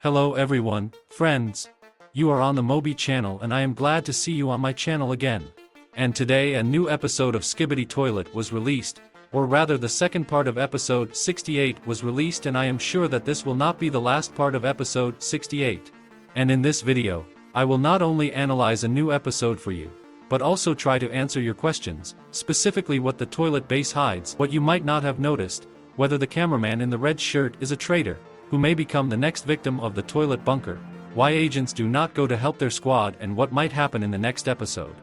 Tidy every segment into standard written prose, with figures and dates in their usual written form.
Hello everyone, friends. You are on the Mobi channel and I am glad to see you on my channel again. And today a new episode of Skibidi Toilet was released, or rather the second part of episode 68 was released, and I am sure that this will not be the last part of episode 68. And in this video, I will not only analyze a new episode for you, but also try to answer your questions, specifically what the toilet base hides, what you might not have noticed, whether the cameraman in the red shirt is a traitor, who may become the next victim of the toilet bunker, why agents do not go to help their squad, and what might happen in the next episode.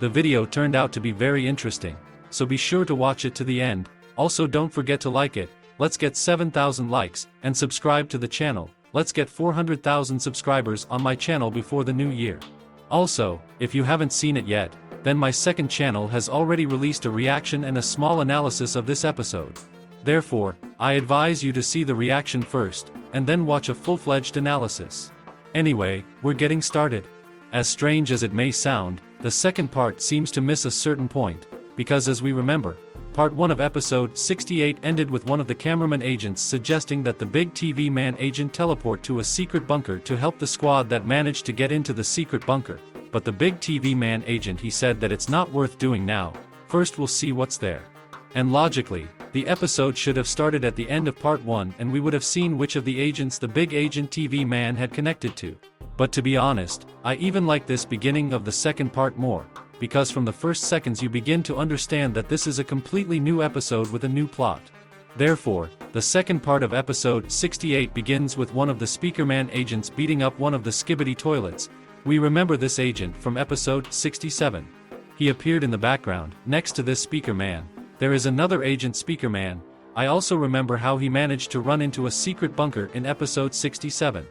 The video turned out to be very interesting, so be sure to watch it to the end. Also don't forget to like it, let's get 7,000 likes, and subscribe to the channel, let's get 400,000 subscribers on my channel before the new year. Also, if you haven't seen it yet, then my second channel has already released a reaction and a small analysis of this episode. Therefore, I advise you to see the reaction first, and then watch a full-fledged analysis. Anyway, we're getting started. As strange as it may sound, the second part seems to miss a certain point, because as we remember, part 1 of episode 68 ended with one of the cameraman agents suggesting that the big TV man agent teleport to a secret bunker to help the squad that managed to get into the secret bunker, but the big TV man agent, he said that it's not worth doing now, first we'll see what's there. And logically, the episode should have started at the end of part 1 and we would have seen which of the agents the big agent TV man had connected to. But to be honest, I even like this beginning of the second part more, because from the first seconds you begin to understand that this is a completely new episode with a new plot. Therefore, the second part of episode 68 begins with one of the speakerman agents beating up one of the Skibidi toilets. We remember this agent from episode 67. He appeared in the background, next to this speakerman. There is another agent speakerman. I also remember how he managed to run into a secret bunker in episode 67.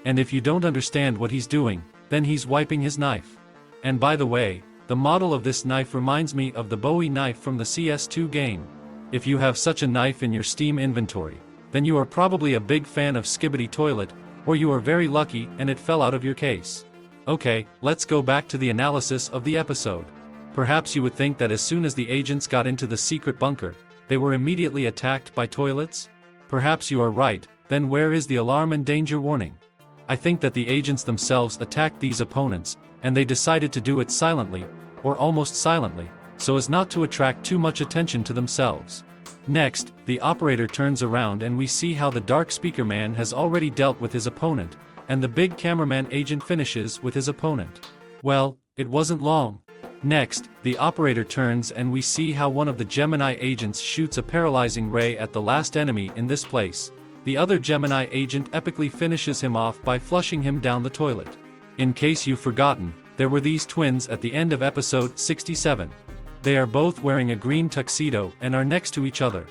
And if you don't understand what he's doing, then he's wiping his knife. And by the way, the model of this knife reminds me of the Bowie knife from the CS2 game. If you have such a knife in your Steam inventory, then you are probably a big fan of Skibidi Toilet, or you are very lucky and it fell out of your case. Okay, let's go back to the analysis of the episode. Perhaps you would think that as soon as the agents got into the secret bunker, they were immediately attacked by toilets? Perhaps you are right, then where is the alarm and danger warning? I think that the agents themselves attacked these opponents, and they decided to do it silently, or almost silently, so as not to attract too much attention to themselves. Next, the operator turns around and we see how the dark speakerman has already dealt with his opponent, and the big cameraman agent finishes with his opponent. Well, it wasn't long. Next, the operator turns and we see how one of the Gemini agents shoots a paralyzing ray at the last enemy in this place. The other Gemini agent epically finishes him off by flushing him down the toilet. In case you've forgotten, there were these twins at the end of episode 67. They are both wearing a green tuxedo and are next to each other.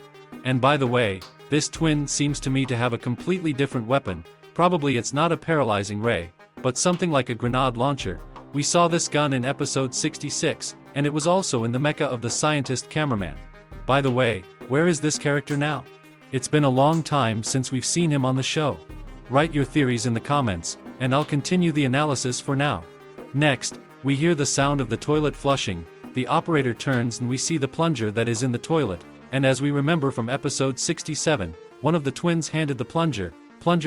And by the way, this twin seems to me to have a completely different weapon. Probably it's not a paralyzing ray, but something like a grenade launcher. We saw this gun in episode 66, and it was also in the mecha of the scientist cameraman. By the way, where is this character now? It's been a long time since we've seen him on the show. Write your theories in the comments, and I'll continue the analysis for now. Next, we hear the sound of the toilet flushing, the operator turns and we see the plunger that is in the toilet, and as we remember from episode 67, one of the twins handed the plunger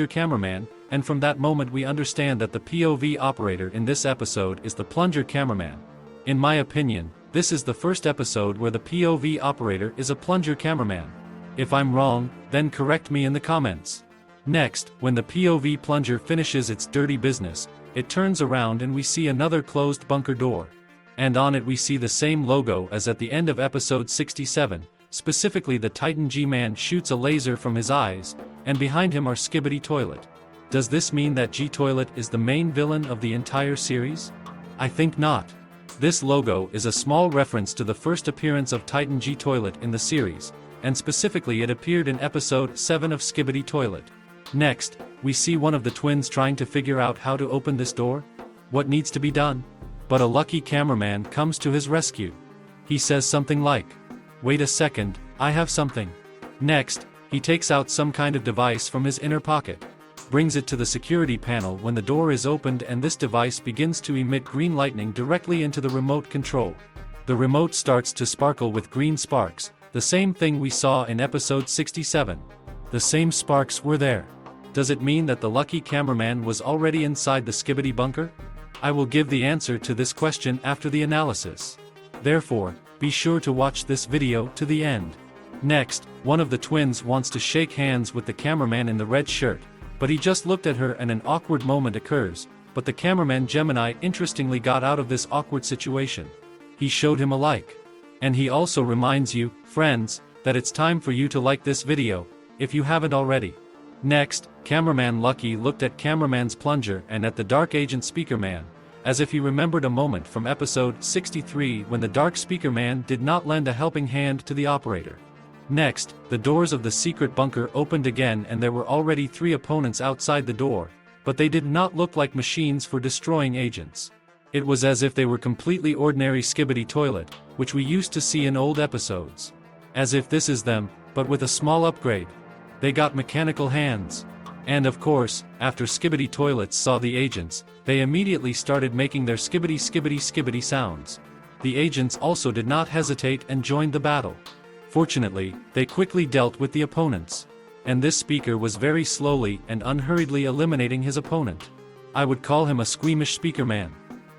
cameraman, and from that moment we understand that the POV operator in this episode is the plunger cameraman. In my opinion, this is the first episode where the POV operator is a plunger cameraman. If I'm wrong, then correct me in the comments. Next, when the POV plunger finishes its dirty business, it turns around and we see another closed bunker door. And on it we see the same logo as at the end of episode 67, specifically the Titan G-Man shoots a laser from his eyes, and behind him are Skibidi Toilet. Does this mean that G-Toilet is the main villain of the entire series? I think not. This logo is a small reference to the first appearance of Titan G-Toilet in the series, and specifically it appeared in episode 7 of Skibidi Toilet. Next, we see one of the twins trying to figure out how to open this door. What needs to be done? But a lucky cameraman comes to his rescue. He says something like, "Wait a second, I have something." Next, he takes out some kind of device from his inner pocket, brings it to the security panel when the door is opened, and this device begins to emit green lightning directly into the remote control. The remote starts to sparkle with green sparks, the same thing we saw in episode 67. The same sparks were there. Does it mean that the lucky cameraman was already inside the Skibidi bunker? I will give the answer to this question after the analysis. Therefore, be sure to watch this video to the end. Next, one of the twins wants to shake hands with the cameraman in the red shirt, but he just looked at her and an awkward moment occurs, but the cameraman Gemini interestingly got out of this awkward situation. He showed him a like. And he also reminds you, friends, that it's time for you to like this video, if you haven't already. Next, cameraman Lucky looked at cameraman's plunger and at the dark agent speaker man, as if he remembered a moment from episode 63 when the dark speaker man did not lend a helping hand to the operator. Next, the doors of the secret bunker opened again and there were already 3 opponents outside the door, but they did not look like machines for destroying agents. It was as if they were completely ordinary Skibidi toilet, which we used to see in old episodes. As if this is them, but with a small upgrade. They got mechanical hands. And of course, after Skibidi toilets saw the agents, they immediately started making their skibidi skibidi skibidi sounds. The agents also did not hesitate and joined the battle. Fortunately, they quickly dealt with the opponents. And this speaker was very slowly and unhurriedly eliminating his opponent. I would call him a squeamish speaker man.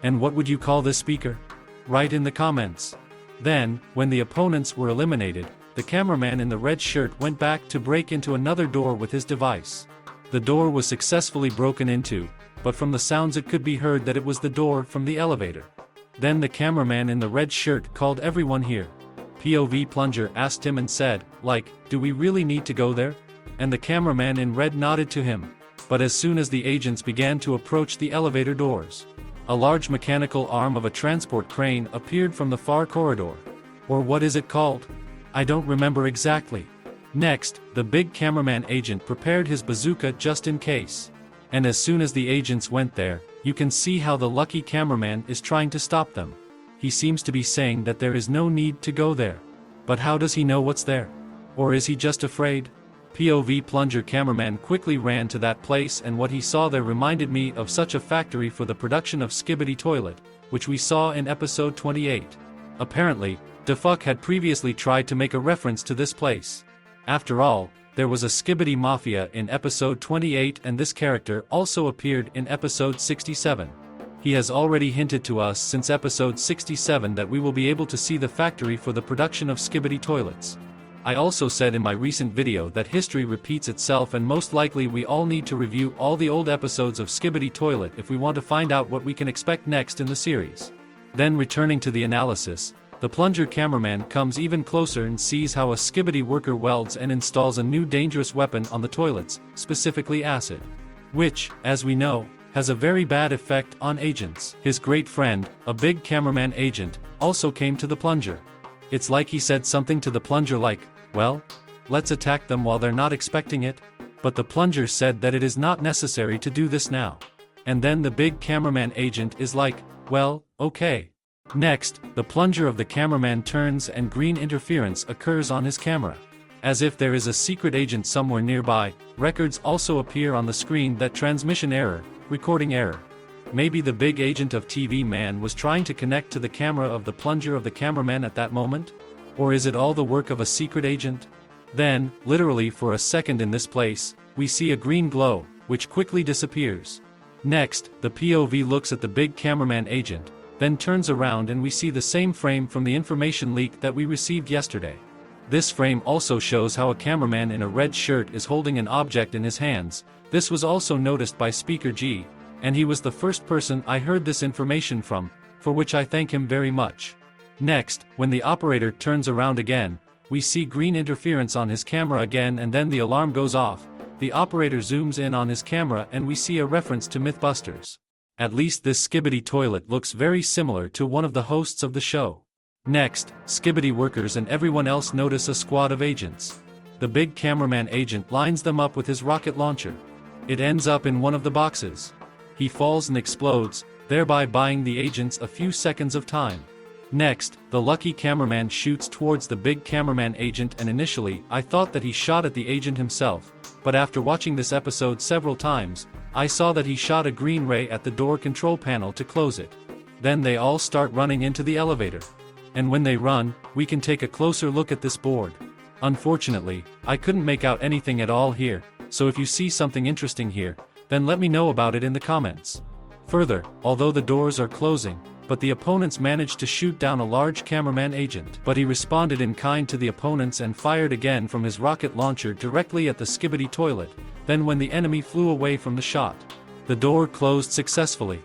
And what would you call this speaker? Write in the comments. Then, when the opponents were eliminated, the cameraman in the red shirt went back to break into another door with his device. The door was successfully broken into, but from the sounds it could be heard that it was the door from the elevator. Then the cameraman in the red shirt called everyone here. POV Plunger asked him and said, like, do we really need to go there? And the cameraman in red nodded to him. But as soon as the agents began to approach the elevator doors, a large mechanical arm of a transport crane appeared from the far corridor. Or what is it called? I don't remember exactly. Next, the big cameraman agent prepared his bazooka just in case. And as soon as the agents went there, you can see how the lucky cameraman is trying to stop them. He seems to be saying that there is no need to go there. But how does he know what's there? Or is he just afraid? POV Plunger cameraman quickly ran to that place and what he saw there reminded me of such a factory for the production of Skibidi toilet, which we saw in episode 28. Apparently, DaFuq had previously tried to make a reference to this place. After all, there was a Skibidi Mafia in episode 28 and this character also appeared in episode 67. He has already hinted to us since episode 67 that we will be able to see the factory for the production of Skibidi toilets. I also said in my recent video that history repeats itself and most likely we all need to review all the old episodes of Skibidi toilet if we want to find out what we can expect next in the series. Then returning to the analysis, the plunger cameraman comes even closer and sees how a Skibidi worker welds and installs a new dangerous weapon on the toilets, specifically acid. Which, as we know, has a very bad effect on agents. His great friend, a big cameraman agent, also came to the plunger. It's like he said something to the plunger like, well, let's attack them while they're not expecting it. But the plunger said that it is not necessary to do this now. And then the big cameraman agent is like, well, okay. Next, the plunger of the cameraman turns and green interference occurs on his camera. As if there is a secret agent somewhere nearby, records also appear on the screen that transmission error, recording error. Maybe the big agent of TV man was trying to connect to the camera of the plunger of the cameraman at that moment? Or is it all the work of a secret agent? Then, literally for a second in this place, we see a green glow, which quickly disappears. Next, the POV looks at the big cameraman agent, then turns around and we see the same frame from the information leak that we received yesterday. This frame also shows how a cameraman in a red shirt is holding an object in his hands. This was also noticed by Speaker G, and he was the first person I heard this information from, for which I thank him very much. Next, when the operator turns around again, we see green interference on his camera again and then the alarm goes off. The operator zooms in on his camera and we see a reference to Mythbusters. At least this Skibidi toilet looks very similar to one of the hosts of the show. Next, Skibidi workers and everyone else notice a squad of agents. The big cameraman agent lines them up with his rocket launcher. It ends up in one of the boxes. He falls and explodes, thereby buying the agents a few seconds of time. Next, the lucky cameraman shoots towards the big cameraman agent and initially I thought that he shot at the agent himself, but after watching this episode several times, I saw that he shot a green ray at the door control panel to close it. Then they all start running into the elevator. And when they run, we can take a closer look at this board. Unfortunately, I couldn't make out anything at all here, so if you see something interesting here, then let me know about it in the comments. Further, although the doors are closing, but the opponents managed to shoot down a large cameraman agent, but he responded in kind to the opponents and fired again from his rocket launcher directly at the Skibidi toilet. Then when the enemy flew away from the shot, the door closed successfully.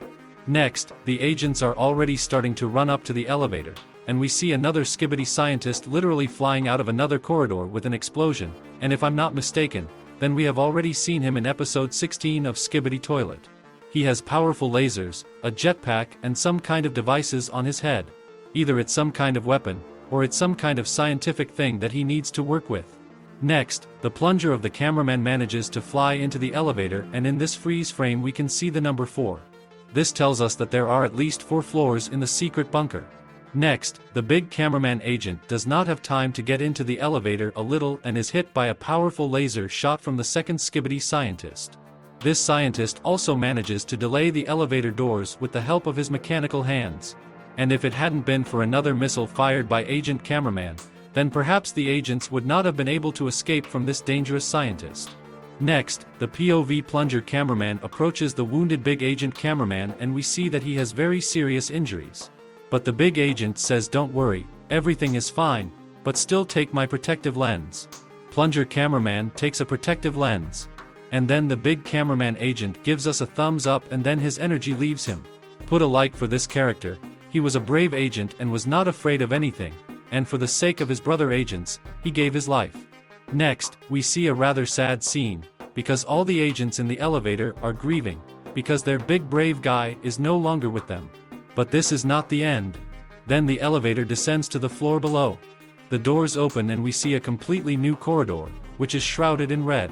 Next, the agents are already starting to run up to the elevator, and we see another Skibidi scientist literally flying out of another corridor with an explosion, and if I'm not mistaken, then we have already seen him in episode 16 of Skibidi Toilet. He has powerful lasers, a jetpack and some kind of devices on his head. Either it's some kind of weapon, or it's some kind of scientific thing that he needs to work with. Next, the plunger of the cameraman manages to fly into the elevator, and in this freeze frame we can see the number 4. This tells us that there are at least 4 floors in the secret bunker. Next, the big cameraman agent does not have time to get into the elevator a little and is hit by a powerful laser shot from the second Skibidi scientist. This scientist also manages to delay the elevator doors with the help of his mechanical hands. And if it hadn't been for another missile fired by Agent Cameraman, then perhaps the agents would not have been able to escape from this dangerous scientist. Next, the POV plunger cameraman approaches the wounded big agent cameraman and we see that he has very serious injuries. But the big agent says, "Don't worry, everything is fine, but still take my protective lens." Plunger cameraman takes a protective lens. And then the big cameraman agent gives us a thumbs up and then his energy leaves him. Put a like for this character. He was a brave agent and was not afraid of anything, and for the sake of his brother agents, he gave his life. Next, we see a rather sad scene, because all the agents in the elevator are grieving, because their big brave guy is no longer with them. But this is not the end. Then the elevator descends to the floor below. The doors open and we see a completely new corridor, which is shrouded in red.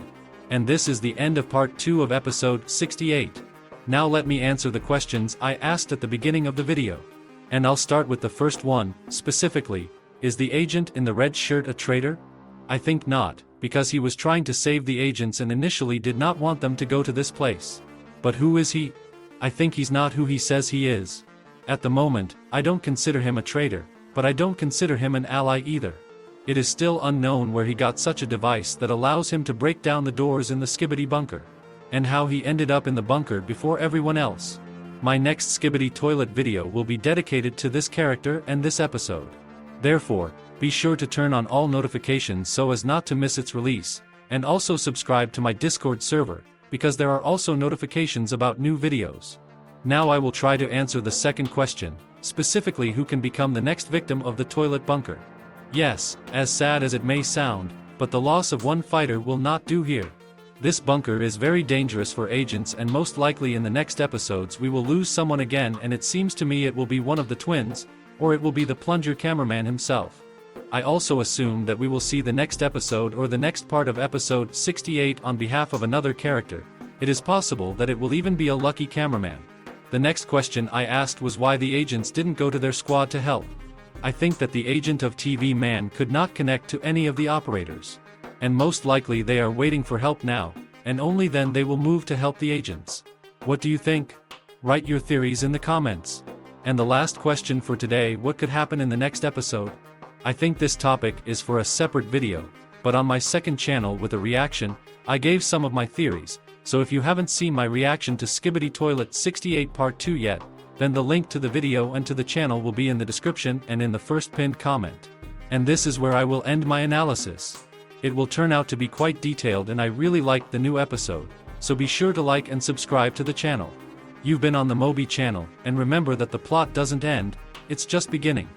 And this is the end of part 2 of episode 68. Now let me answer the questions I asked at the beginning of the video. And I'll start with the first one, specifically, is the agent in the red shirt a traitor? I think not, because he was trying to save the agents and initially did not want them to go to this place. But who is he? I think he's not who he says he is. At the moment, I don't consider him a traitor, but I don't consider him an ally either. It is still unknown where he got such a device that allows him to break down the doors in the Skibidi bunker, and how he ended up in the bunker before everyone else. My next Skibidi toilet video will be dedicated to this character and this episode. Therefore, be sure to turn on all notifications so as not to miss its release, and also subscribe to my Discord server, because there are also notifications about new videos. Now I will try to answer the second question, specifically who can become the next victim of the toilet bunker. Yes, as sad as it may sound, but the loss of one fighter will not do here. This bunker is very dangerous for agents and most likely in the next episodes we will lose someone again, and it seems to me it will be one of the twins, or it will be the plunger cameraman himself. I also assume that we will see the next episode or the next part of episode 68 on behalf of another character. It is possible that it will even be a lucky cameraman. The next question I asked was why the agents didn't go to their squad to help. I think that the agent of TV Man could not connect to any of the operators. And most likely they are waiting for help now, and only then they will move to help the agents. What do you think? Write your theories in the comments. And the last question for today, what could happen in the next episode? I think this topic is for a separate video, but on my second channel with a reaction, I gave some of my theories, so if you haven't seen my reaction to Skibidi Toilet 68 Part 2 yet, then the link to the video and to the channel will be in the description and in the first pinned comment. And this is where I will end my analysis. It will turn out to be quite detailed and I really liked the new episode, so be sure to like and subscribe to the channel. You've been on the Mobi channel, and remember that the plot doesn't end, it's just beginning.